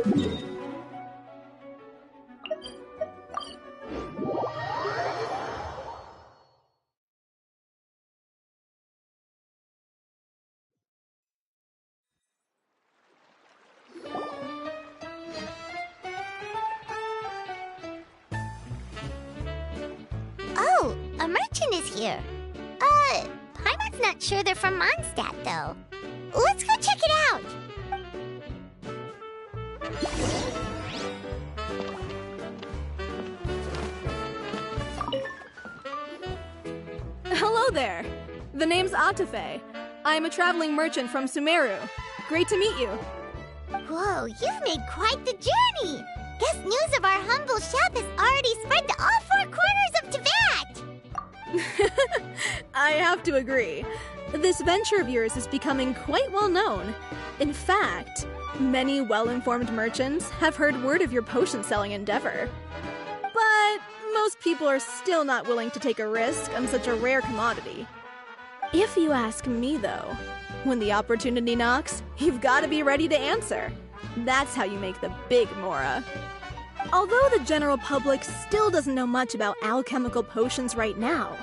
Oh, a merchant is here. Paimon's not sure they're from Mondstadt, though. Let's go check it out. Hello there. The name's Atafe. I am a traveling merchant from Sumeru. Great to meet you. Whoa, you've made quite the journey. Guess news of our humble shop has already spread to all four corners of Tibet. I have to agree. This venture of yours is becoming quite well known. In fact, many well-informed merchants have heard word of your potion-selling endeavor. But most people are still not willing to take a risk on such a rare commodity. If you ask me, though, when the opportunity knocks, you've got to be ready to answer. That's how you make the big Mora. Although the general public still doesn't know much about alchemical potions right now,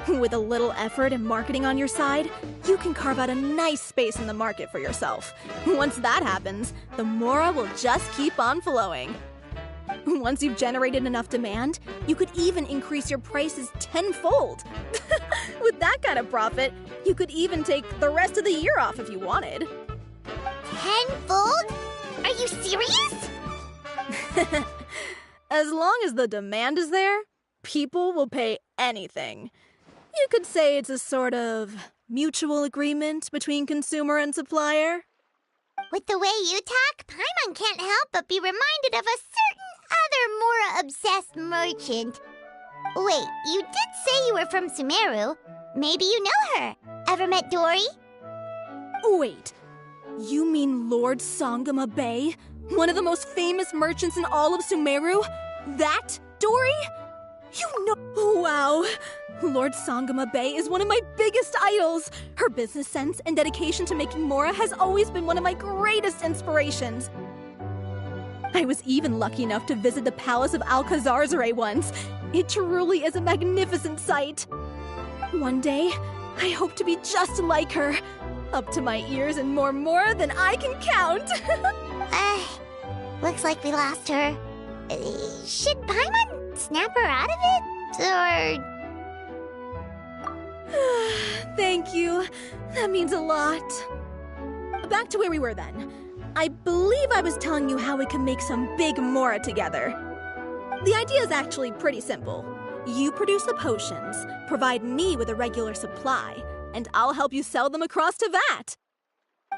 with a little effort and marketing on your side, you can carve out a nice space in the market for yourself. Once that happens, the Mora will just keep on flowing. Once you've generated enough demand, you could even increase your prices tenfold. With that kind of profit, you could even take the rest of the year off if you wanted. Tenfold? Are you serious? As long as the demand is there, people will pay anything. You could say it's a sort of mutual agreement between consumer and supplier. With the way you talk, Paimon can't help but be reminded of a certain other Mora-obsessed merchant. Wait, you did say you were from Sumeru. Maybe you know her. Ever met Dory? Wait, you mean Lord Sangama Bay? One of the most famous merchants in all of Sumeru? That Dory? You know... Wow. Lord Sangama Bay is one of my biggest idols. Her business sense and dedication to making Mora has always been one of my greatest inspirations. I was even lucky enough to visit the Palace of Alcazarzare once. It truly is a magnificent sight. One day, I hope to be just like her. Up to my ears and more Mora than I can count. Looks like we lost her. Should Paimon snap her out of it? Or... Thank you. That means a lot. Back to where we were then. I believe I was telling you how we can make some big Mora together. The idea is actually pretty simple. You produce the potions, provide me with a regular supply, and I'll help you sell them across Tibet.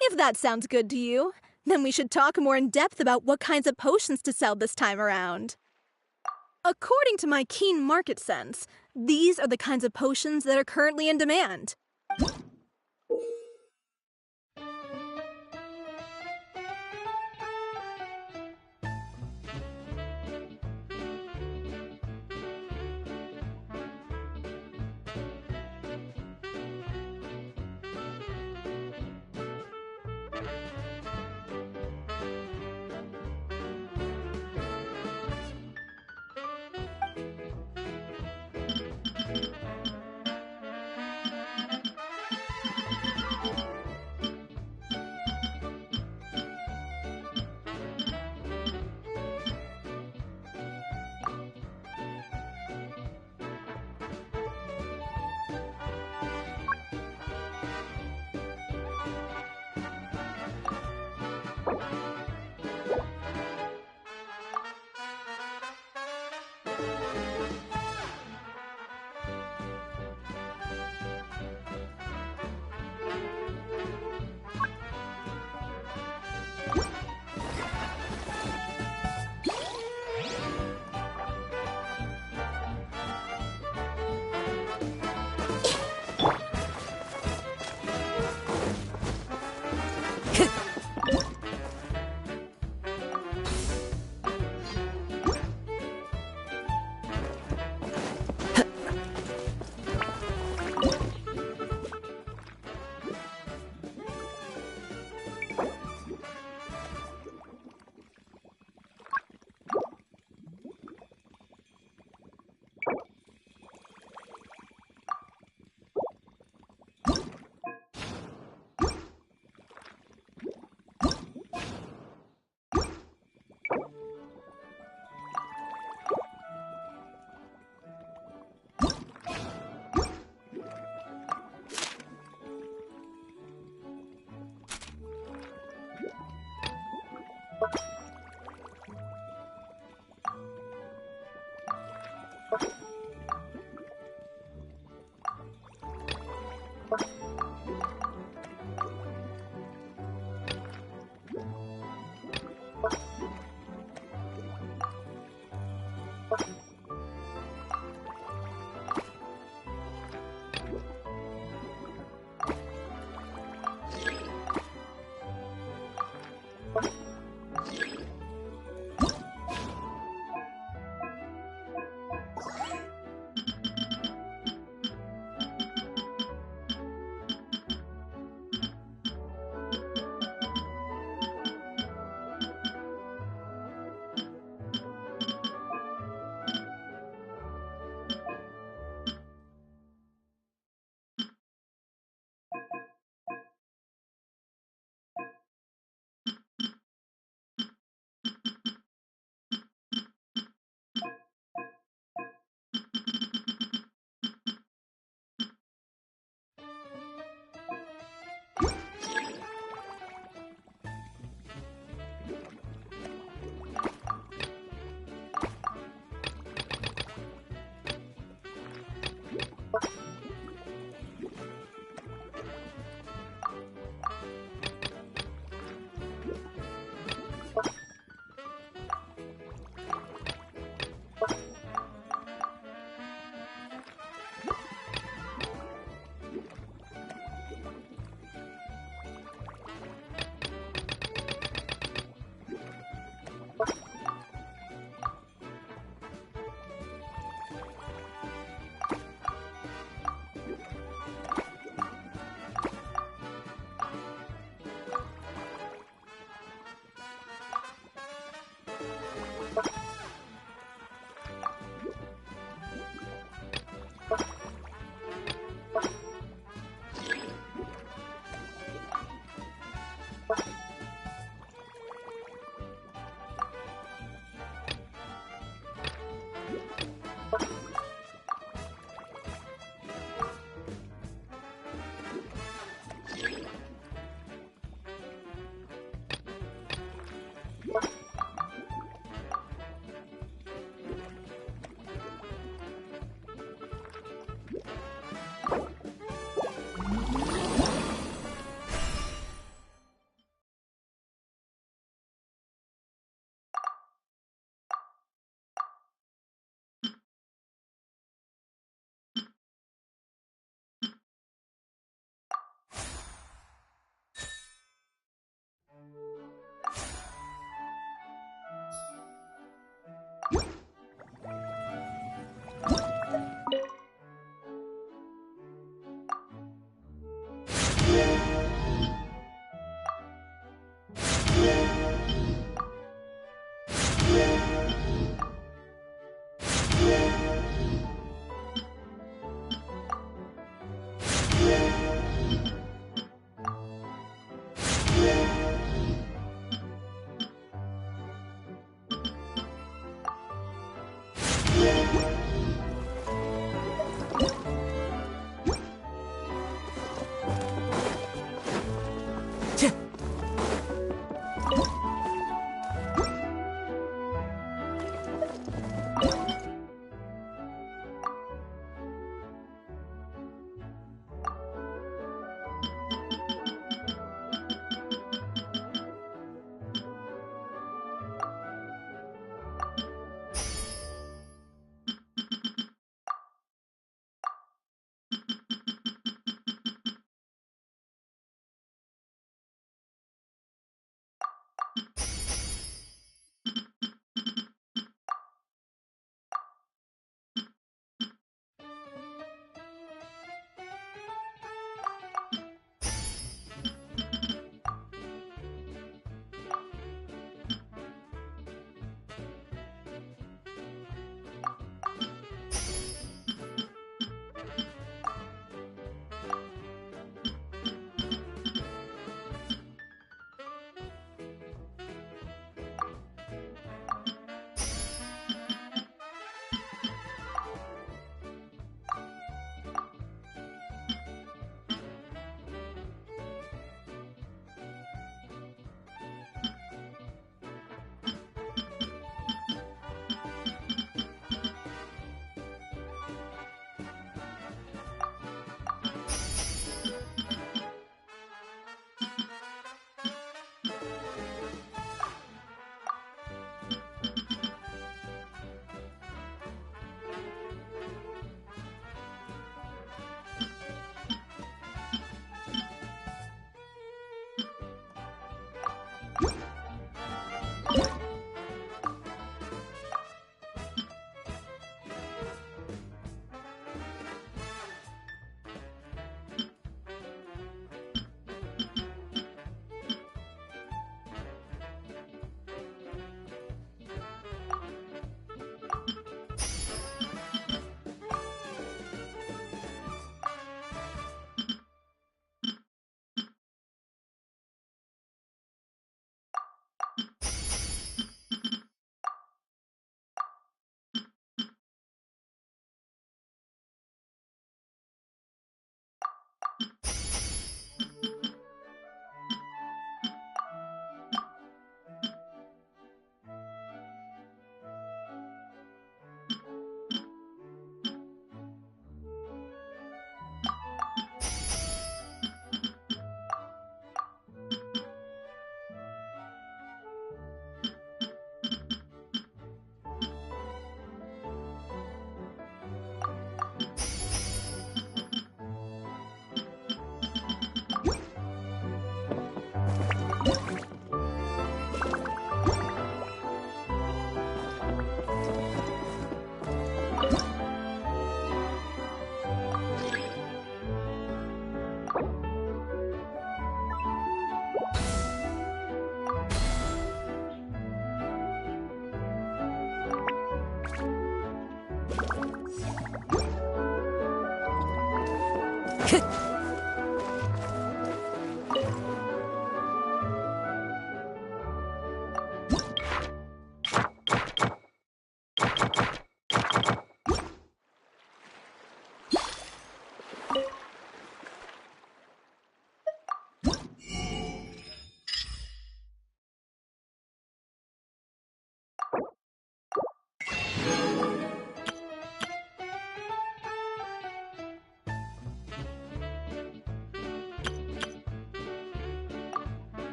If that sounds good to you, then we should talk more in depth about what kinds of potions to sell this time around. According to my keen market sense, these are the kinds of potions that are currently in demand.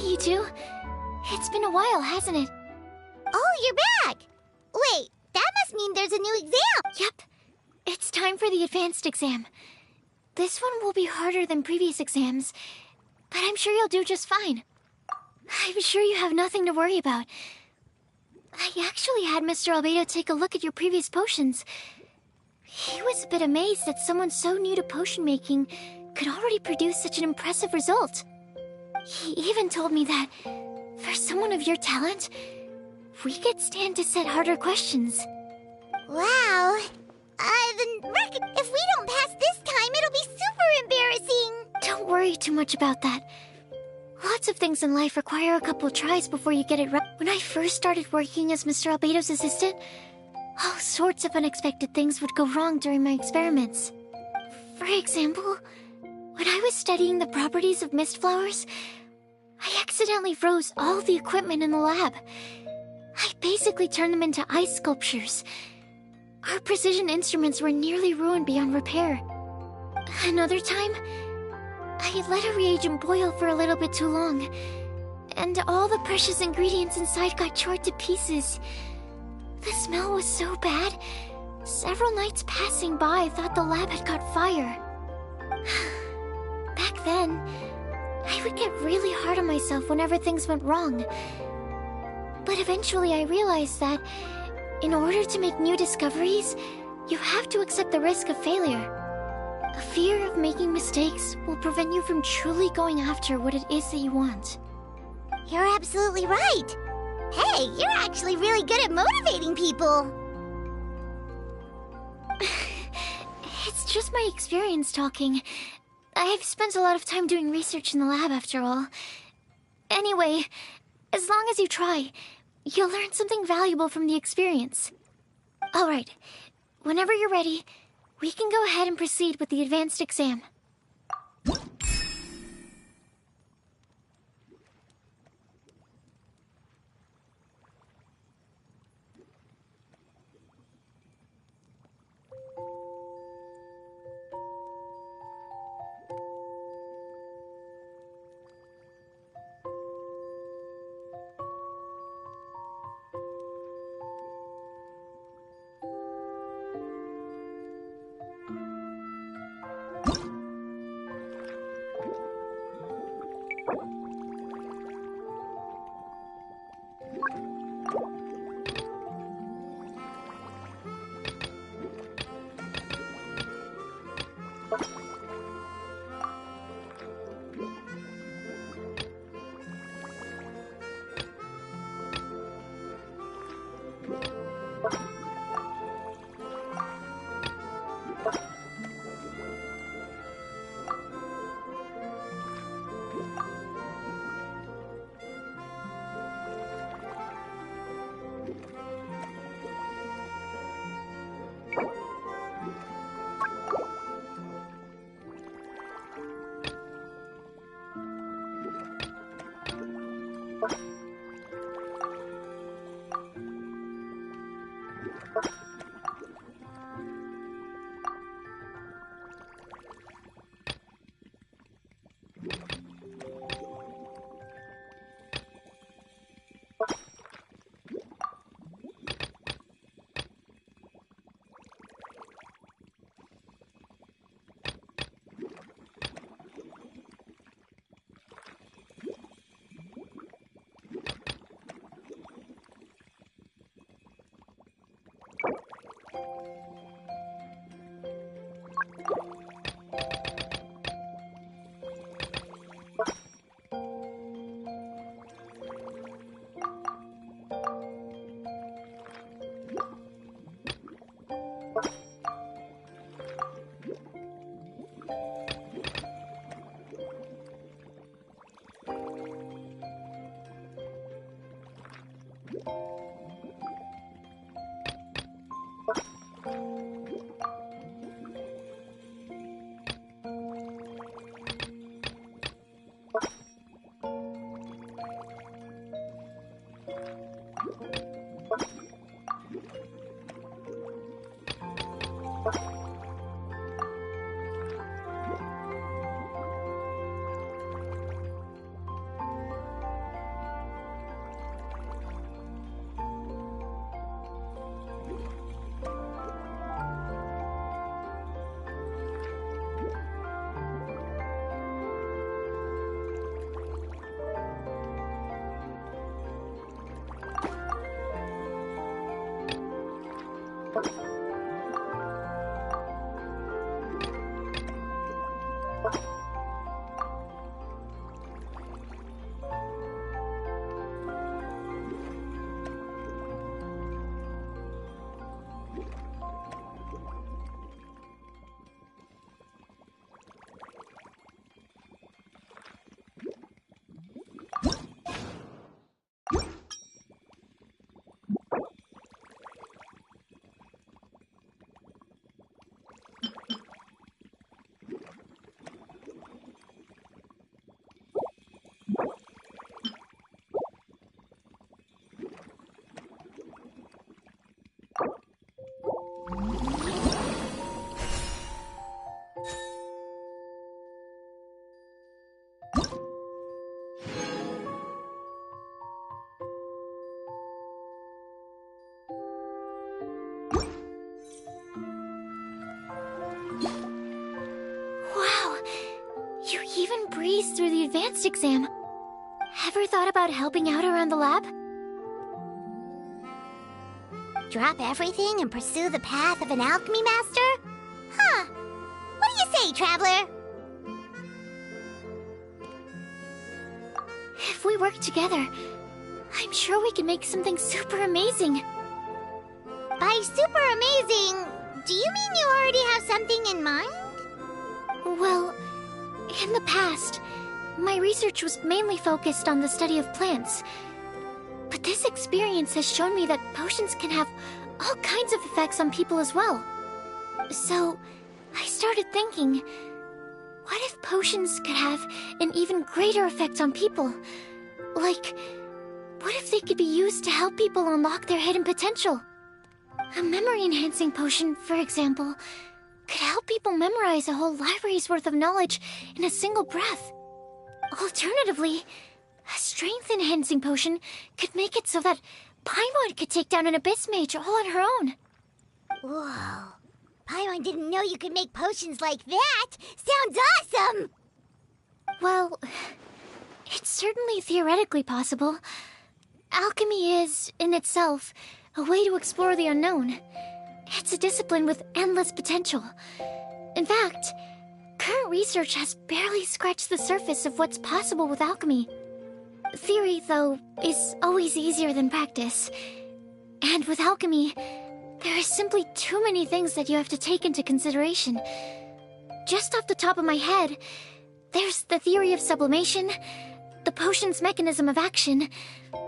You two. It's been a while, hasn't it? Oh, you're back! Wait, that must mean there's a new exam! Yep. It's time for the advanced exam. This one will be harder than previous exams, but I'm sure you'll do just fine. I'm sure you have nothing to worry about. I actually had Mr. Albedo take a look at your previous potions. He was a bit amazed that someone so new to potion making could already produce such an impressive result. He even told me that, for someone of your talent, we could stand to set harder questions. Wow. Then, Rick, if we don't pass this time, it'll be super embarrassing. Don't worry too much about that. Lots of things in life require a couple tries before you get it right. When I first started working as Mr. Albedo's assistant, all sorts of unexpected things would go wrong during my experiments. For example, when I was studying the properties of mist flowers, I accidentally froze all the equipment in the lab. I basically turned them into ice sculptures. Our precision instruments were nearly ruined beyond repair. Another time, I let a reagent boil for a little bit too long, and all the precious ingredients inside got chored to pieces. The smell was so bad, several nights passing by I thought the lab had caught fire. Back then, I would get really hard on myself whenever things went wrong. But eventually I realized that, in order to make new discoveries, you have to accept the risk of failure. A fear of making mistakes will prevent you from truly going after what it is that you want. You're absolutely right! Hey, you're actually really good at motivating people! It's just my experience talking. I've spent a lot of time doing research in the lab after all. Anyway, As long as you try, you'll learn something valuable from the experience. All right, whenever you're ready, we can go ahead and proceed with the advanced exam. You even breezed through the advanced exam. Ever thought about helping out around the lab? Drop everything and pursue the path of an alchemy master? Huh. What do you say, traveler? If we work together, I'm sure we can make something super amazing. By super amazing, do you mean you already have something in mind? Well, in the past, my research was mainly focused on the study of plants, But this experience has shown me that potions can have all kinds of effects on people as well. So, I started thinking, what if potions could have an even greater effect on people? Like, what if they could be used to help people unlock their hidden potential? A memory-enhancing potion, for example, could help people memorize a whole library's worth of knowledge in a single breath. Alternatively, a strength-enhancing potion could make it so that Paimon could take down an Abyss Mage all on her own. Whoa. Paimon didn't know you could make potions like that! Sounds awesome! Well, it's certainly theoretically possible. Alchemy is, in itself, a way to explore the unknown. It's a discipline with endless potential. In fact, current research has barely scratched the surface of what's possible with alchemy. Theory, though, is always easier than practice. And with alchemy, there are simply too many things that you have to take into consideration. Just off the top of my head, there's the theory of sublimation, the potion's mechanism of action,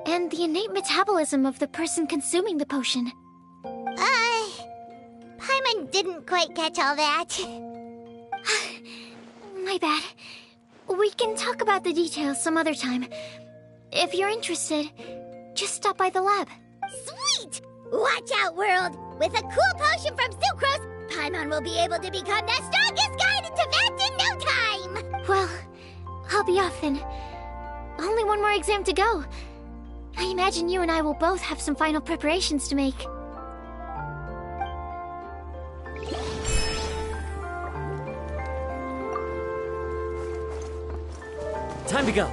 and the innate metabolism of the person consuming the potion. Paimon didn't quite catch all that. My bad. We can talk about the details some other time. If you're interested, just stop by the lab. Sweet! Watch out, world! With a cool potion from Sucrose, Paimon will be able to become the strongest guide into math in no time! Well, I'll be off then. Only one more exam to go. I imagine you and I will both have some final preparations to make. Time to go.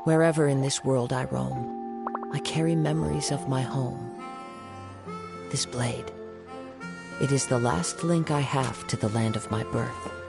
Wherever in this world I roam, I carry memories of my home. This blade, it is the last link I have to the land of my birth.